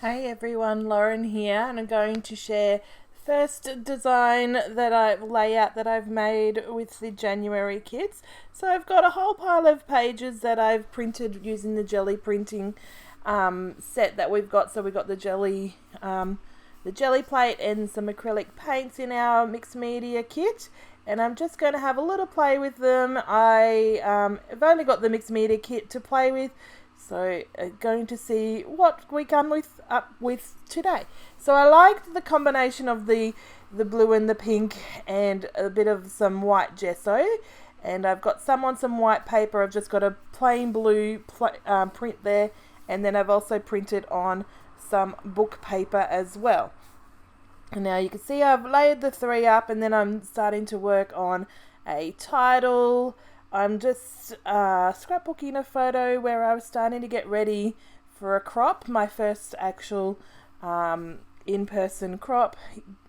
Hey everyone, Lauren here, and I'm going to share first design layout that I've made with the January kits. So I've got a whole pile of pages that I've printed using the Geli printing set that we've got. So we've got the Geli plate and some acrylic paints in our mixed media kit, and I'm just going to have a little play with them. I've only got the mixed media kit to play with, so going to see what we come up with today. So I liked the combination of the blue and the pink and a bit of some white gesso, and I've got some on some white paper. I've just got a plain blue print there, and then I've also printed on some book paper as well. And now you can see I've layered the three up, and then I'm starting to work on a title. I'm just scrapbooking a photo where I was starting to get ready for a crop, my first actual in-person crop,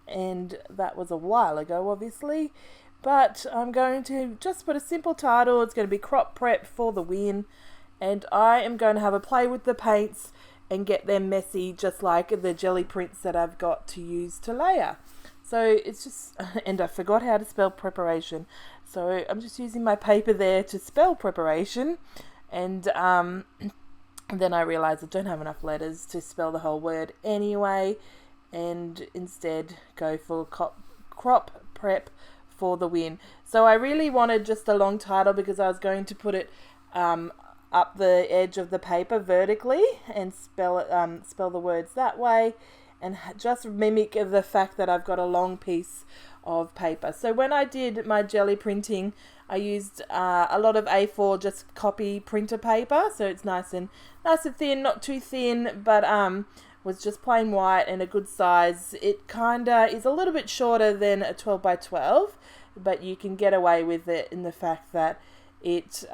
and that was a while ago obviously, but I'm going to just put a simple title. It's going to be crop prep for the win, and I am going to have a play with the paints and get them messy just like the Geli prints that I've got to use to layer. So it's just, and I forgot how to spell preparation. So I'm just using my paper there to spell preparation, and then I realized I don't have enough letters to spell the whole word anyway, and instead go for crop prep for the win. So I really wanted just a long title because I was going to put it up the edge of the paper vertically and spell the words that way, and just mimic the fact that I've got a long piece of paper. So when I did my Geli printing, I used a lot of A4 just copy printer paper, so it's nice and thin, not too thin, but was just plain white and a good size. It kinda is a little bit shorter than a 12 by 12, but you can get away with it in the fact that it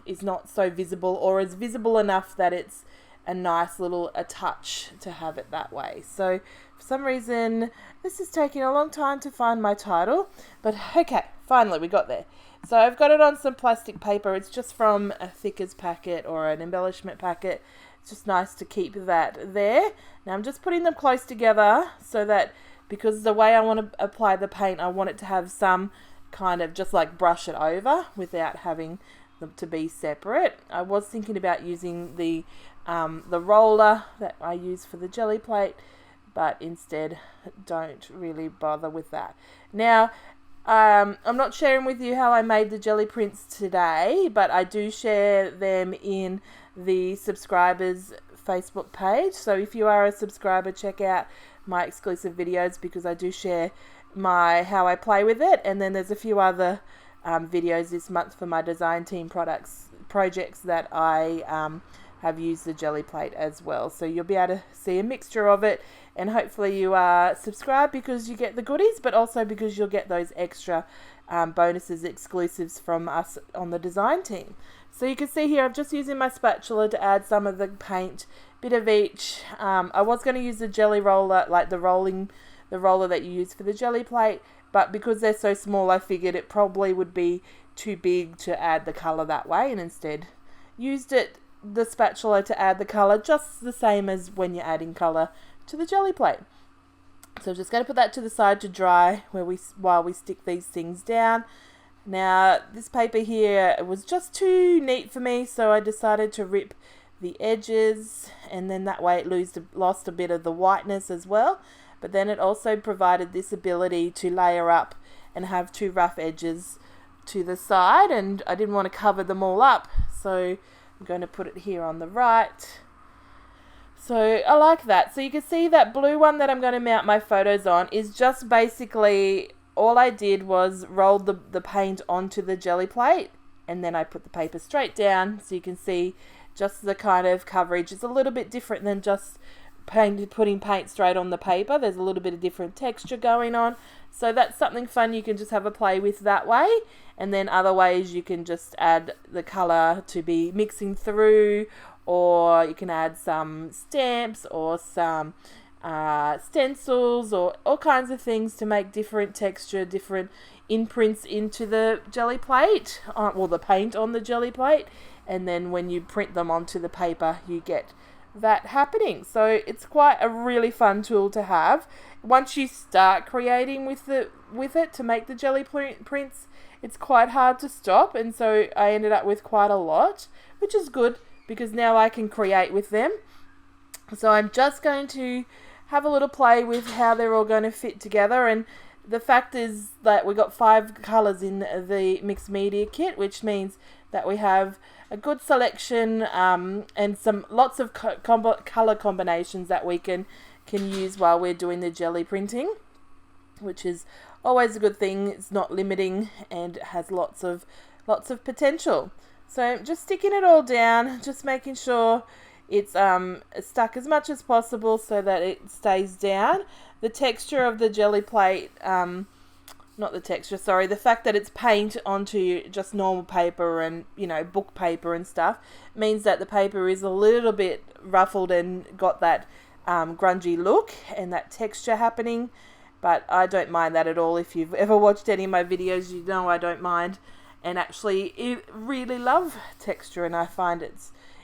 is not so visible, or is visible enough that it's a nice little touch to have it that way. So for some reason this is taking a long time to find my title, but okay, finally we got there. So I've got it on some plastic paper. It's just from a thickers packet or an embellishment packet. It's just nice to keep that there. Now I'm just putting them close together so that, because the way I want to apply the paint, I want it to have some kind of just like brush it over without having them to be separate. I was thinking about using the roller that I use for the Geli plate, but instead don't really bother with that. Now I'm not sharing with you how I made the Geli prints today, but I do share them in the subscribers Facebook page. So if you are a subscriber, check out my exclusive videos, because I do share how I play with it, and then there's a few other videos this month for my design team projects that I have used the Geli plate as well. So you'll be able to see a mixture of it, and hopefully you are subscribed because you get the goodies, but also because you'll get those extra bonuses, exclusives from us on the design team. So you can see here I'm just using my spatula to add some of the paint, bit of each. I was going to use the Geli roller, like the roller that you use for the Geli plate, but because they're so small I figured it probably would be too big to add the colour that way, and instead used the spatula to add the colour, just the same as when you're adding colour to the Geli plate. So I'm just going to put that to the side to dry while we stick these things down. Now this paper here was just too neat for me, so I decided to rip the edges, and then that way it lost a bit of the whiteness as well. But then it also provided this ability to layer up and have two rough edges to the side, and I didn't want to cover them all up, so I'm going to put it here on the right. So I like that. So you can see that blue one that I'm going to mount my photos on is just basically all I did was roll the paint onto the Geli plate, and then I put the paper straight down. So you can see just the kind of coverage is a little bit different than just putting paint straight on the paper. There's a little bit of different texture going on, so that's something fun you can just have a play with that way. And then other ways you can just add the color to be mixing through, or you can add some stamps or some stencils or all kinds of things to make different texture, different imprints into the Geli plate, the paint on the Geli plate. And then when you print them onto the paper, you get that happening. So it's quite a really fun tool to have. Once you start creating with it to make the jelly prints, it's quite hard to stop, and so I ended up with quite a lot, which is good because now I can create with them. So I'm just going to have a little play with how they're all going to fit together. And the fact is that we got 5 colours in the mixed media kit, which means that we have a good selection and lots of colour combinations that we can use while we're doing the jelly printing, which is always a good thing. It's not limiting and has lots of potential. So just sticking it all down, just making sure it's stuck as much as possible so that it stays down. The texture of the jelly plate, not the texture, sorry, the fact that it's paint onto just normal paper and, book paper and stuff, means that the paper is a little bit ruffled and got that grungy look and that texture happening. But I don't mind that at all. If you've ever watched any of my videos, you know I don't mind. And actually, I really love texture, and I find it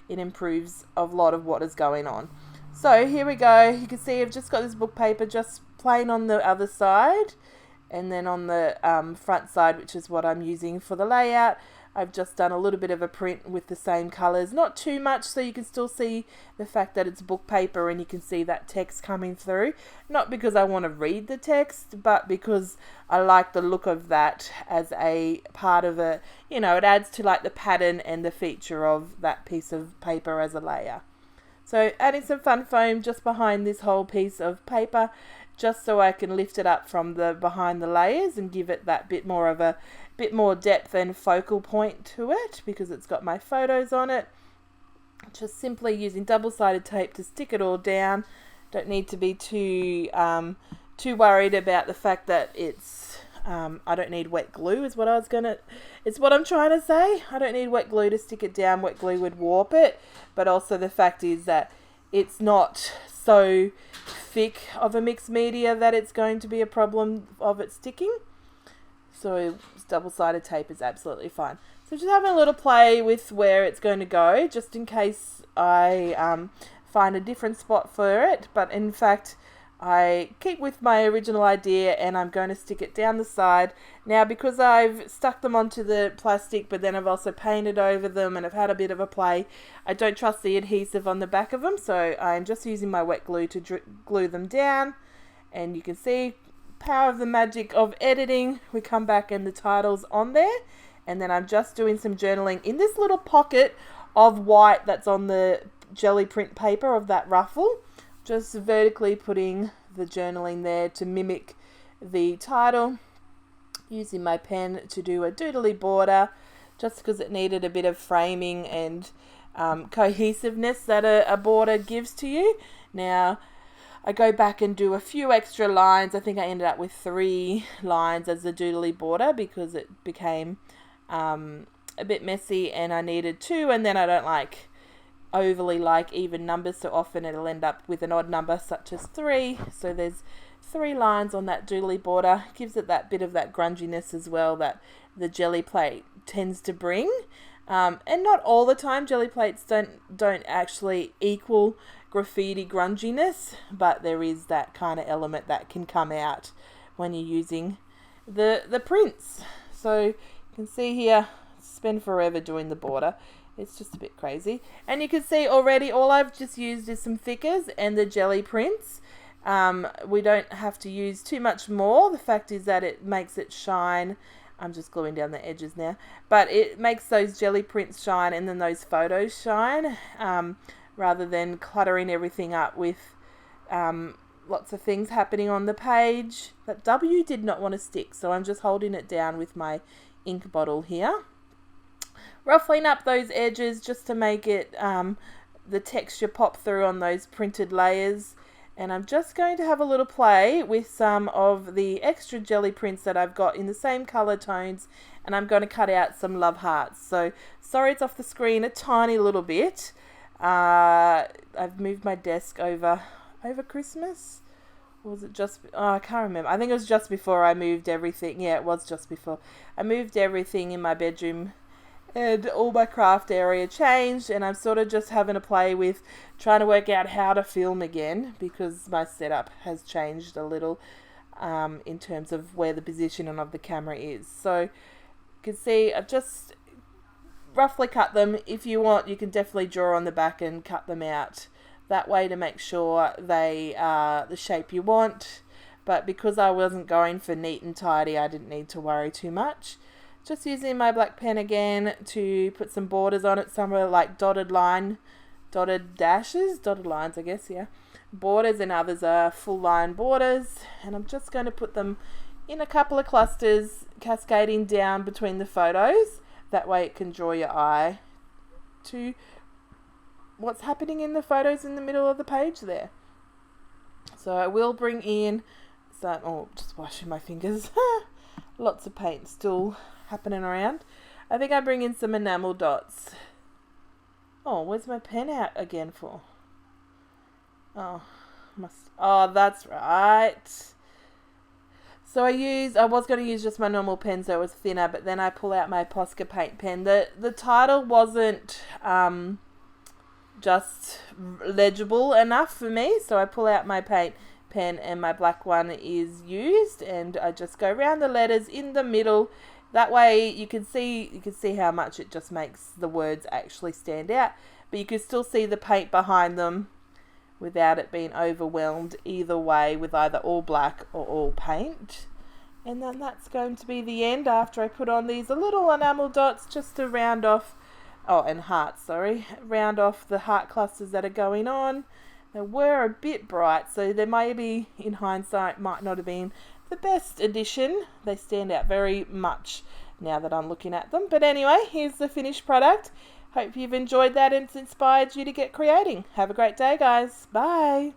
improves a lot of what is going on. So here we go. You can see I've just got this book paper just plain on the other side, and then on the front side, which is what I'm using for the layout, I've just done a little bit of a print with the same colours, not too much, so you can still see the fact that it's book paper and you can see that text coming through. Not because I want to read the text, but because I like the look of that as a part of it adds to like the pattern and the feature of that piece of paper as a layer. So adding some fun foam just behind this whole piece of paper, just so I can lift it up from the behind the layers and give it that bit more depth and focal point to it, because it's got my photos on it. Just simply using double-sided tape to stick it all down. Don't need to be too worried about the fact that it's I don't need wet glue it's what I'm trying to say. I don't need wet glue to stick it down. Wet glue would warp it, but also the fact is that it's not so thick of a mixed media that it's going to be a problem of it sticking. So double-sided tape is absolutely fine. So just having a little play with where it's going to go, just in case I find a different spot for it. But in fact, I keep with my original idea, and I'm going to stick it down the side. Now, because I've stuck them onto the plastic, but then I've also painted over them and I've had a bit of a play, I don't trust the adhesive on the back of them, so I'm just using my wet glue to glue them down. And you can see power of the magic of editing. We come back and the title's on there, and then I'm just doing some journaling in this little pocket of white that's on the jelly print paper of that ruffle. Just vertically putting the journaling there to mimic the title, using my pen to do a doodly border, just because it needed a bit of framing and cohesiveness that a border gives to you. Now, I go back and do a few extra lines. I think I ended up with 3 lines as a doodly border because it became a bit messy and I needed 2, and then I don't overly like even numbers, so often it'll end up with an odd number such as 3. So there's 3 lines on that doodly border. Gives it that bit of that grunginess as well that the jelly plate tends to bring. And not all the time. Jelly plates don't actually equal graffiti grunginess, but there is that kind of element that can come out when you're using the prints. So you can see here, spend forever doing the border. It's just a bit crazy. And you can see already all I've just used is some thickers and the jelly prints. We don't have to use too much more. The fact is that it makes it shine. I'm just gluing down the edges now. But it makes those jelly prints shine and then those photos shine, rather than cluttering everything up with lots of things happening on the page. That W did not want to stick, so I'm just holding it down with my ink bottle here. Ruffling up those edges just to make it the texture pop through on those printed layers. And I'm just going to have a little play with some of the extra jelly prints that I've got in the same colour tones, and I'm going to cut out some love hearts. So sorry it's off the screen a tiny little bit. I've moved my desk over Christmas. Or was it just... Oh, I can't remember. I think it was just before I moved everything. Yeah, it was just before. I moved everything in my bedroom and all my craft area changed, and I'm sort of just having to play with trying to work out how to film again because my setup has changed a little in terms of where the positioning of the camera is. So you can see I've just roughly cut them. If you want, you can definitely draw on the back and cut them out that way to make sure they are the shape you want. But because I wasn't going for neat and tidy, I didn't need to worry too much. Just using my black pen again to put some borders on it. Some are like dotted lines, I guess, yeah. Borders, and others are full line borders. And I'm just going to put them in a couple of clusters, cascading down between the photos. That way it can draw your eye to what's happening in the photos in the middle of the page there. So I will bring in just washing my fingers. Lots of paint still happening around. I think I bring in some enamel dots. Oh, where's my pen out again for? Oh, that's right. So I was going to use just my normal pen so it was thinner, but then I pull out my Posca paint pen. The title wasn't just legible enough for me, so I pull out my paint pen and my black one is used, and I just go around the letters in the middle. That way you can see how much it just makes the words actually stand out, but you can still see the paint behind them without it being overwhelmed either way with either all black or all paint. And then that's going to be the end after I put on these little enamel dots just to round off, round off the heart clusters that are going on. They were a bit bright, so they maybe, in hindsight, might not have been the best addition. They stand out very much now that I'm looking at them. But anyway, here's the finished product. Hope you've enjoyed that and it's inspired you to get creating. Have a great day, guys. Bye.